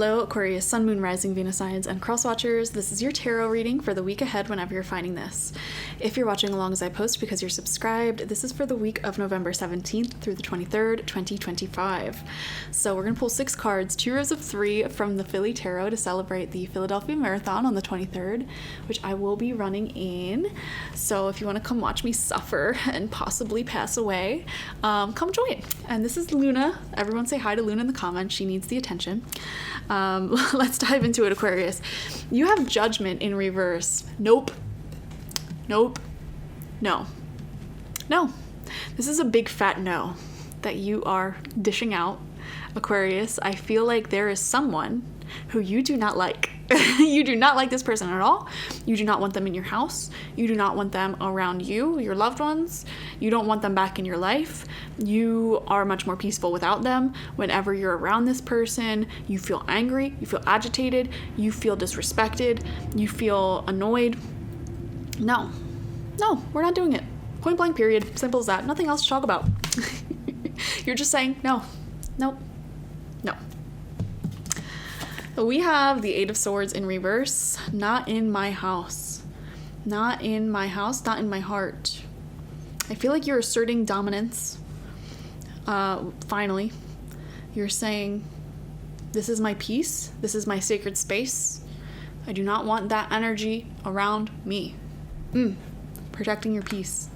Hello, Aquarius, Sun, Moon, Rising, Venus signs, and cross watchers. This is your tarot reading for the week ahead whenever you're finding this. If you're watching along as I post because you're subscribed, this is for the week of November 17th through the 23rd, 2025. So we're going to pull 6 cards, 2 rows of 3 from the Philly Tarot to celebrate the Philadelphia Marathon on the 23rd, which I will be running in. So if you want to come watch me suffer and possibly pass away, come join. And this is Luna. Everyone say hi to Luna in the comments. She needs the attention. Let's dive into it, Aquarius. You have Judgment in reverse. Nope. No. This is a big fat no that you are dishing out, Aquarius. I feel like there is someone who you do not like. You do not like this person at all. You do not want them in your house. You do not want them around you, your loved ones. You don't want them back in your life. You are much more peaceful without them. Whenever you're around this person, you feel angry, you feel agitated, you feel disrespected, you feel annoyed. No, we're not doing it. Point blank period. Simple as that. Nothing else to talk about. You're just saying no. We have the 8 of Swords in reverse. Not in my house. Not in my house, not in my heart. I feel like you're asserting dominance. Finally. You're saying, this is my peace. This is my sacred space. I do not want that energy around me. Protecting your peace.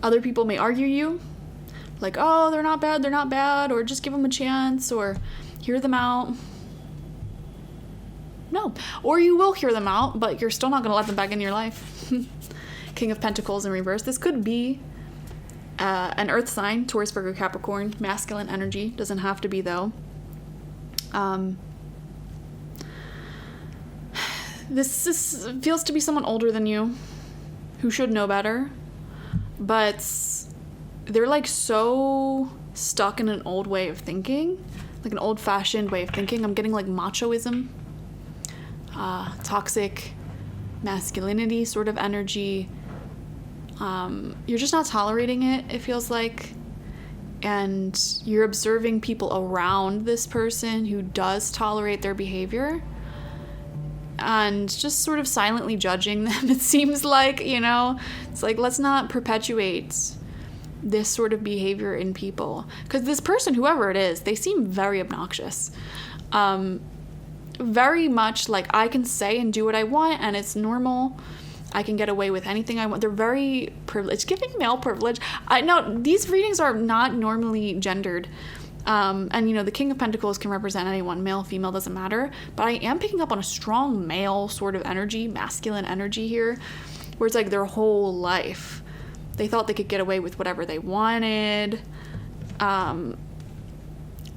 Other people may argue you. Like, oh, they're not bad. Or just give them a chance. Or hear them out. No. Or you will hear them out, but you're still not going to let them back in your life. King of Pentacles in reverse. This could be an earth sign, Taurus, Virgo, Capricorn, masculine energy. Doesn't have to be, though. This feels to be someone older than you who should know better, but they're like so stuck in an old way of thinking, like an old-fashioned way of thinking. I'm getting like machoism, toxic masculinity sort of energy. You're just not tolerating it feels like, and you're observing people around this person who does tolerate their behavior and just sort of silently judging them. It seems like, it's like, let's not perpetuate this sort of behavior in people, because this person, whoever it is, they seem very obnoxious. Very much like, I can say and do what I want and it's normal. I can get away with anything I want. They're very privileged, giving male privilege. I know these readings are not normally gendered. And the King of Pentacles can represent anyone, male, female, doesn't matter. But I am picking up on a strong male sort of energy, masculine energy here, where it's like their whole life they thought they could get away with whatever they wanted. And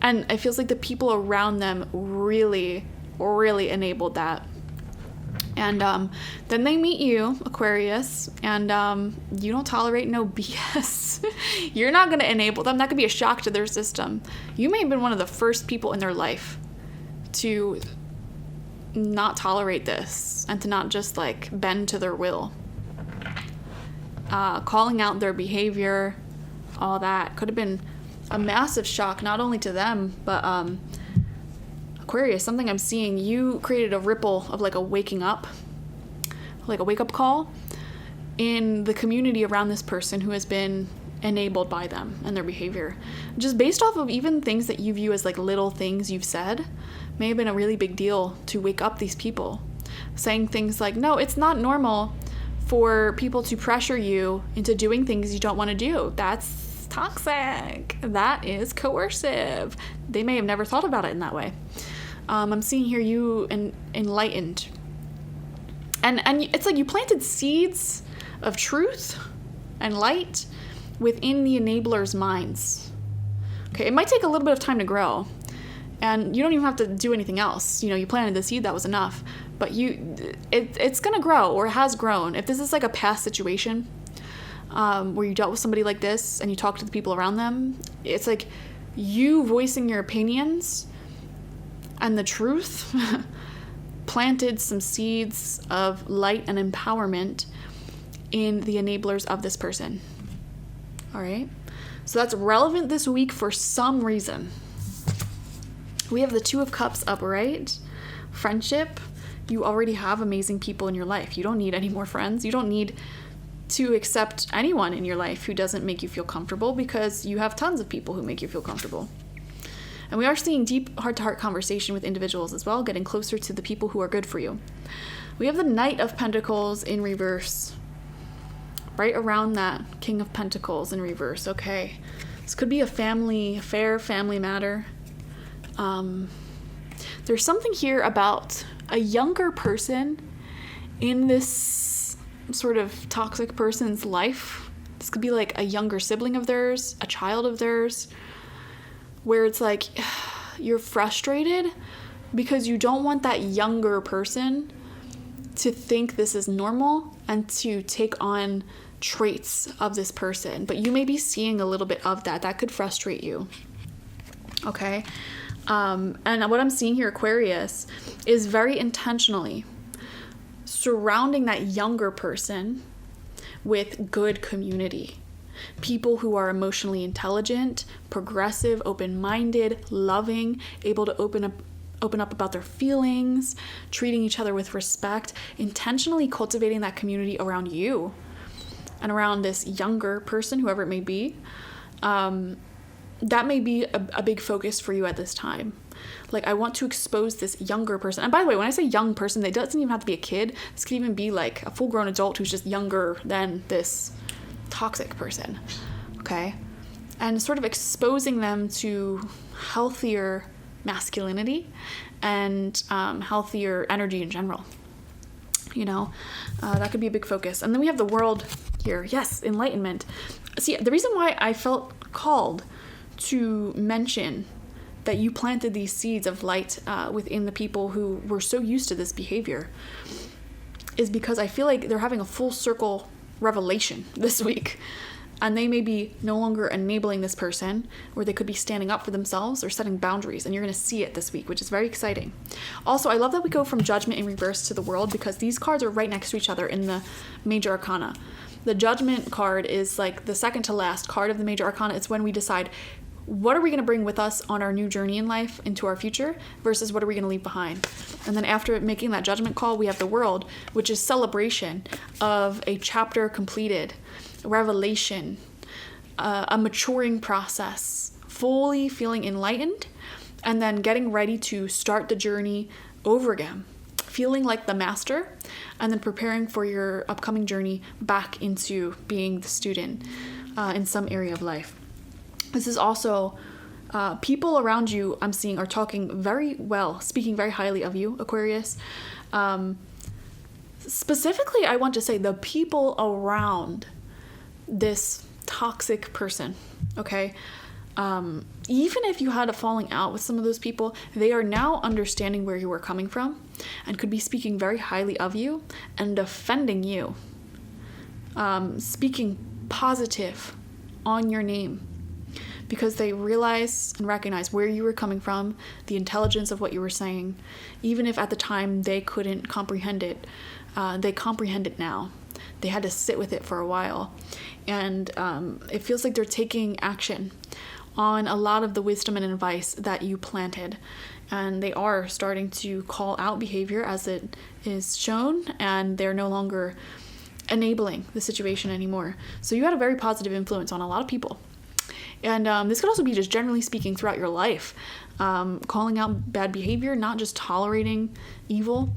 it feels like the people around them really enabled that. And then they meet you, Aquarius, and you don't tolerate no BS. You're not going to enable them. That could be a shock to their system. You may have been one of the first people in their life to not tolerate this and to not just like bend to their will. Calling out their behavior, all that could have been a massive shock, not only to them, but Aquarius, something I'm seeing, you created a ripple of like a waking up, like a wake-up call in the community around this person who has been enabled by them and their behavior. Just based off of even things that you view as like little things you've said, may have been a really big deal to wake up these people. Saying things like, no, it's not normal for people to pressure you into doing things you don't want to do. That's toxic. That is coercive. They may have never thought about it in that way. I'm seeing here you enlightened. And it's like you planted seeds of truth and light within the enablers' minds. Okay, it might take a little bit of time to grow. And you don't even have to do anything else. You planted the seed, that was enough. But it's going to grow, or it has grown. If this is like a past situation where you dealt with somebody like this and you talk to the people around them, it's like you voicing your opinions and the truth planted some seeds of light and empowerment in the enablers of this person. All right? So that's relevant this week for some reason. We have the Two of Cups upright. Friendship. You already have amazing people in your life. You don't need any more friends. You don't need to accept anyone in your life who doesn't make you feel comfortable, because you have tons of people who make you feel comfortable. And we are seeing deep heart-to-heart conversation with individuals as well, getting closer to the people who are good for you. We have the Knight of Pentacles in reverse, right around that King of Pentacles in reverse. Okay, this could be a family affair, family matter. There's something here about a younger person in this sort of toxic person's life. This could be like a younger sibling of theirs, a child of theirs, where it's like you're frustrated because you don't want that younger person to think this is normal and to take on traits of this person. But you may be seeing a little bit of that. That could frustrate you. Okay? And what I'm seeing here, Aquarius, is very intentionally surrounding that younger person with good community. People who are emotionally intelligent, progressive, open-minded, loving, able to open up about their feelings, treating each other with respect, intentionally cultivating that community around you and around this younger person, whoever it may be. That may be a big focus for you at this time. Like, I want to expose this younger person. And by the way, when I say young person, it doesn't even have to be a kid. This could even be like a full-grown adult who's just younger than this toxic person. Okay? And sort of exposing them to healthier masculinity and healthier energy in general. You know, that could be a big focus. And then we have the World here. Yes, enlightenment. See, the reason why I felt called to mention that you planted these seeds of light within the people who were so used to this behavior is because I feel like they're having a full circle revelation this week. And they may be no longer enabling this person, or they could be standing up for themselves or setting boundaries. And you're going to see it this week, which is very exciting. Also, I love that we go from Judgment in reverse to the World, because these cards are right next to each other in the Major Arcana. The Judgment card is like the second to last card of the Major Arcana. It's when we decide, what are we going to bring with us on our new journey in life into our future versus what are we going to leave behind? And then after making that judgment call, we have the World, which is celebration of a chapter completed, revelation, a maturing process, fully feeling enlightened, and then getting ready to start the journey over again, feeling like the master, and then preparing for your upcoming journey back into being the student in some area of life. This is also people around you, I'm seeing, are talking very well, speaking very highly of you, Aquarius. Specifically, I want to say the people around this toxic person, okay? Even if you had a falling out with some of those people, they are now understanding where you were coming from and could be speaking very highly of you and defending you, speaking positive on your name, because they realize and recognize where you were coming from, the intelligence of what you were saying. Even if at the time they couldn't comprehend it, they comprehend it now. They had to sit with it for a while. And it feels like they're taking action on a lot of the wisdom and advice that you planted. And they are starting to call out behavior as it is shown, and they're no longer enabling the situation anymore. So you had a very positive influence on a lot of people. And this could also be just generally speaking throughout your life, calling out bad behavior, not just tolerating evil,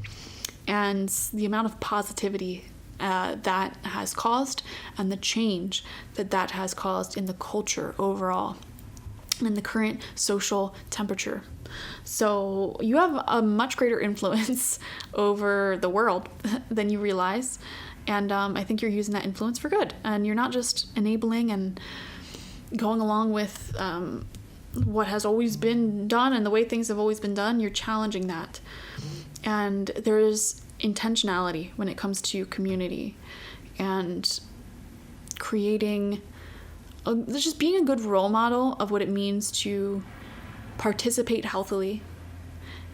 and the amount of positivity that has caused, and the change that has caused in the culture overall and the current social temperature. So you have a much greater influence over the world than you realize, and I think you're using that influence for good, and you're not just enabling and going along with what has always been done and the way things have always been done. You're challenging that, and there's intentionality when it comes to community and creating just being a good role model of what it means to participate healthily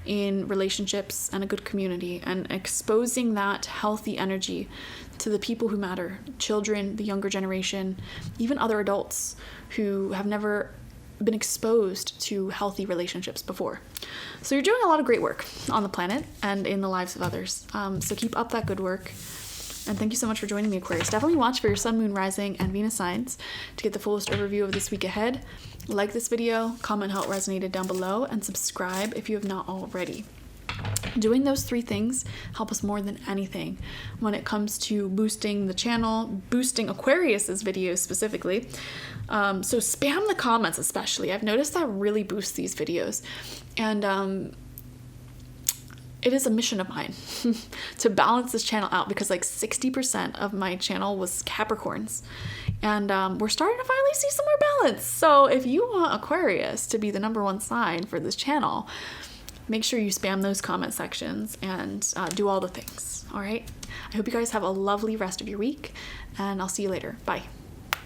in relationships and a good community, and exposing that healthy energy to the people who matter, children, the younger generation, even other adults who have never been exposed to healthy relationships before. So you're doing a lot of great work on the planet and in the lives of others. So keep up that good work. And thank you so much for joining me, Aquarius. Definitely watch for your sun, moon, rising, and Venus signs to get the fullest overview of this week ahead. Like this video, comment how it resonated down below, and subscribe if you have not already. Doing those 3 things help us more than anything when it comes to boosting the channel, boosting Aquarius's videos specifically. So spam the comments especially. I've noticed that really boosts these videos. And it is a mission of mine to balance this channel out, because like 60% of my channel was Capricorns, and we're starting to finally see some more balance. So if you want Aquarius to be the #1 sign for this channel, make sure you spam those comment sections and do all the things. All right. I hope you guys have a lovely rest of your week, and I'll see you later. Bye.